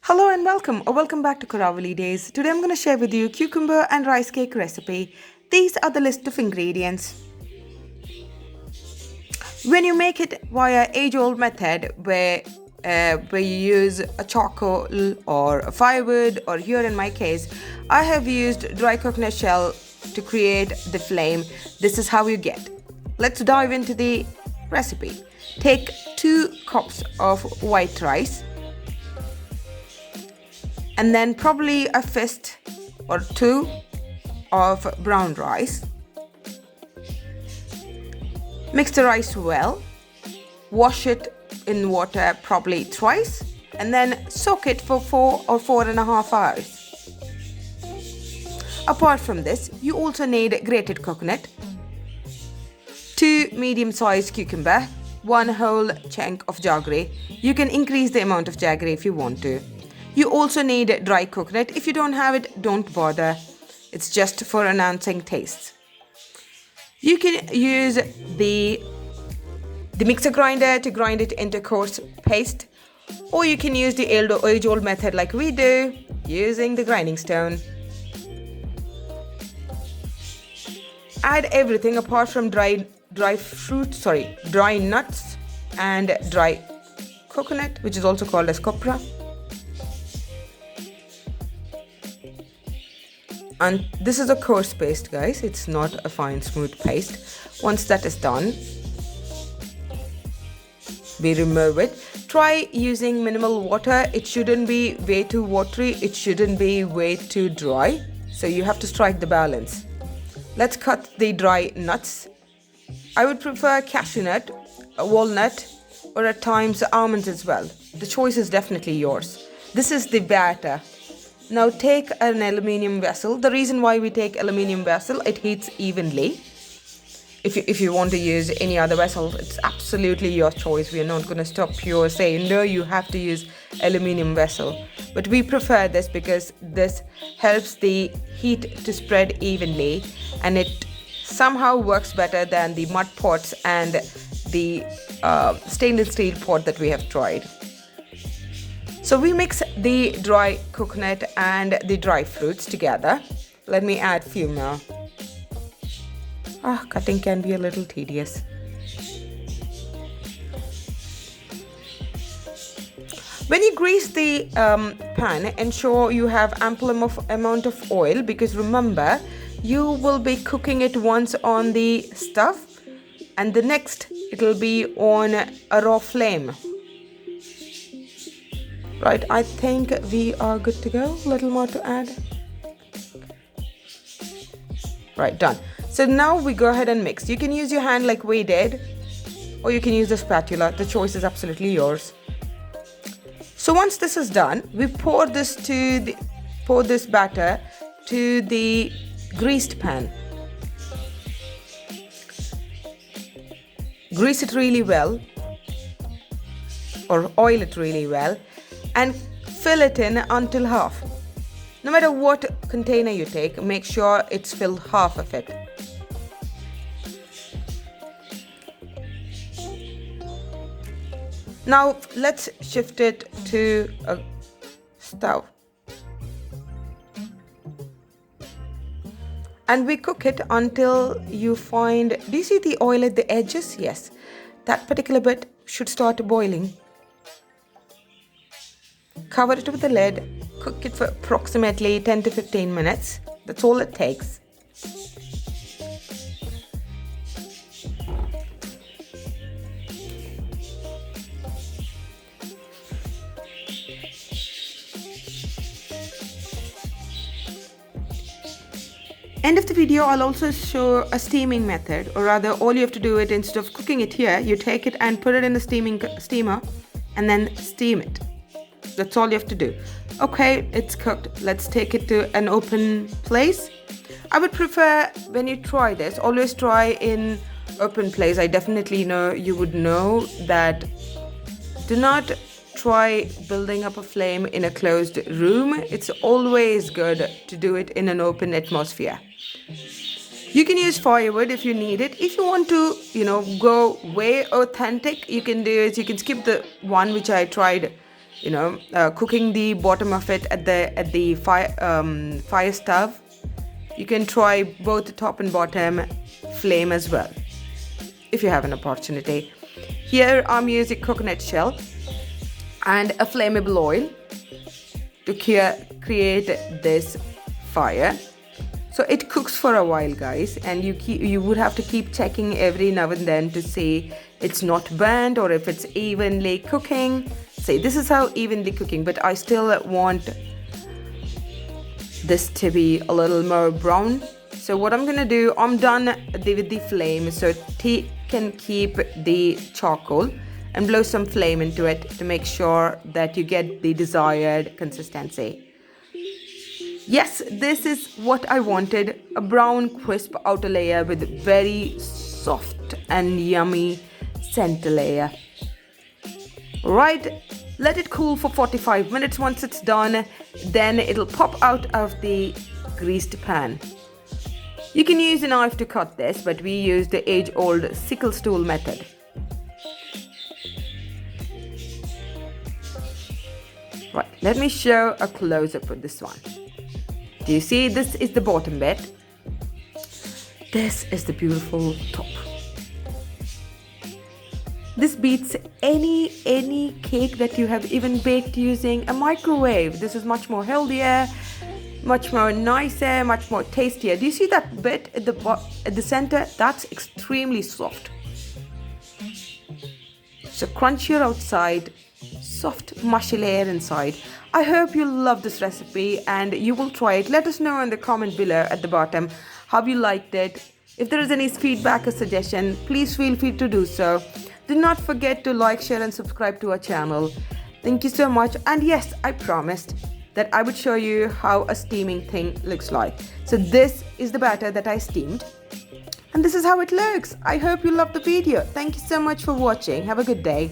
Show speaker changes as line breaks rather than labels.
Hello and welcome or welcome back to Karavali Days. Today I'm going to share with you cucumber and rice cake recipe. These are the list of ingredients. When you make it via age-old method where you use a charcoal or a firewood, or here in my case I have used dry coconut shell to create the flame. This is how you get. Let's dive into the recipe. Take 2 cups of white rice, and then probably a fist or 2 of brown rice. Mix the rice well, wash it in water probably twice, and then soak it for 4 or 4.5 hours. Apart from this, you also need grated coconut, 2 medium-sized cucumber, 1 whole chunk of jaggery. You can increase the amount of jaggery if you want to. You also need dry coconut. If you don't have it, don't bother. It's just for enhancing tastes. You can use the mixer grinder to grind it into coarse paste, or you can use the age-old method like we do, using the grinding stone. Add everything apart from dry nuts and dry coconut, which is also called as copra. And this is a coarse paste, guys. It's not a fine smooth paste. Once that is done, we remove it. Try using minimal water. It shouldn't be way too watery, it shouldn't be way too dry, so you have to strike the balance. Let's cut the dry nuts. I would prefer cashew nut, a walnut, or at times almonds as well. The choice is definitely yours. This is the batter. Now take an aluminium vessel. The reason why we take aluminium vessel, it heats evenly. If you want to use any other vessel, it's absolutely your choice. We are not going to stop you or say, no, you have to use aluminium vessel. But we prefer this because this helps the heat to spread evenly, and it somehow works better than the mud pots and the stainless steel pot that we have tried. So we mix the dry coconut and the dry fruits together. Let me add few more. Cutting can be a little tedious. When you grease the pan, ensure you have ample amount of oil, because remember, you will be cooking it once on the stuff, and the next it will be on a raw flame. Right, I think we are good to go. Little more to add. Right, done. So now we go ahead and mix. You can use your hand like we did, or you can use the spatula. The choice is absolutely yours. So once this is done, we pour this batter to the greased pan. Grease it really well, or oil it really well, and fill it in until half. No matter what container you take, make sure it's filled half of it. Now let's shift it to a stove. And we cook it until you find, do you see the oil at the edges? Yes, that particular bit should start boiling. Cover it with the lid, cook it for approximately 10 to 15 minutes. That's all it takes. End of the video, I'll also show a steaming method, or rather all you have to do it, instead of cooking it here, you take it and put it in a steamer and then steam it. That's all you have to do. Okay, it's cooked. Let's take it to an open place. I would prefer, when you try this, always try in open place. I definitely know you would know that. Do not try building up a flame in a closed room. It's always good to do it in an open atmosphere. You can use firewood if you need it. If you want to, go way authentic, you can do it. You can skip the one which I tried cooking the bottom of it at the fire stove. You can try both the top and bottom flame as well if you have an opportunity. Here I'm using coconut shell and a flammable oil to create this fire. So it cooks for a while, guys, and you would have to keep checking every now and then to see it's not burnt or if it's evenly cooking. See, this is how evenly cooking, but I still want this to be a little more brown. So what I'm gonna do, I'm done with the flame, so can keep the charcoal and blow some flame into it to make sure that you get the desired consistency. Yes, this is what I wanted, a brown crisp outer layer with very soft and yummy center layer. Right, let it cool for 45 minutes. Once it's done, then it'll pop out of the greased pan. You can use a knife to cut this, but we use the age-old sickle stool method. Right, let me show a close-up with this one. Do you see? This is the bottom bit. This is the beautiful top. This beats any cake that you have even baked using a microwave. This is much more healthier, much more nicer, much more tastier. Do you see that bit at the center? That's extremely soft. So crunchier outside, soft mushy layer inside. I hope you love this recipe and you will try it. Let us know in the comment below at the bottom how you liked it. If there is any feedback or suggestion, please feel free to do so. Do not forget to like, share and subscribe to our channel. Thank you so much. And yes, I promised that I would show you how a steaming thing looks like. So this is the batter that I steamed. And this is how it looks. I hope you loved the video. Thank you so much for watching. Have a good day.